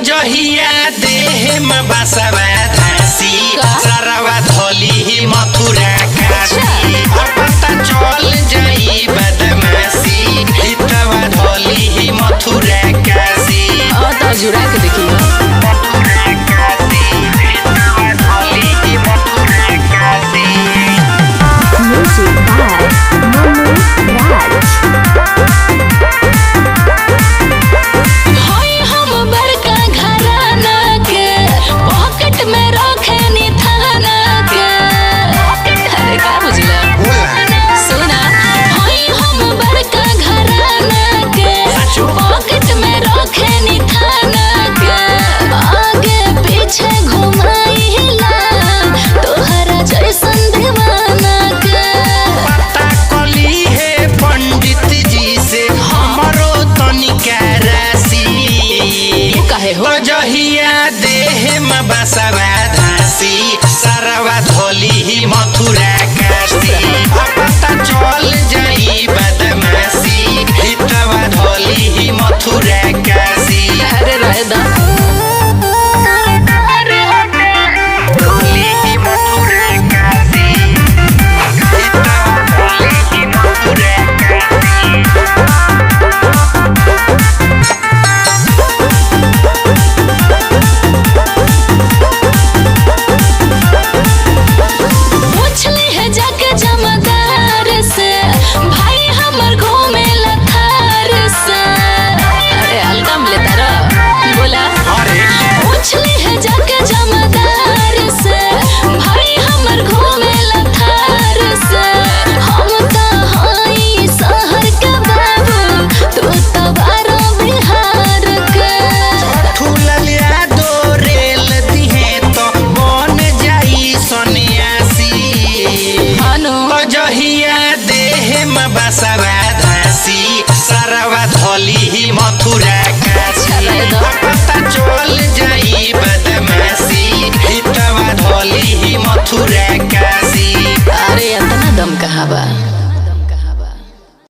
जहिया देह में बसवा धासी सरवा धोली मथुरा काशी पता चल जाई बदमाशी हितवा धोली मथुरा काशी तो जुड़ा के देखिए मथुरा काशी हितवा धोली Mathura Kashi Music by Manu Raj. जहिया देह में बसवा धासी सरवा धोली मथुरा काशी पता चल जाई बदमाशी हितवा धोली मथुरा काशी अरे रह दा बसवा धासी सरवा धोली मथुरा काशी पता चल जाई बदमाशी हितवा धोली मथुरा काशी अरे इतना दम कहाँ बा।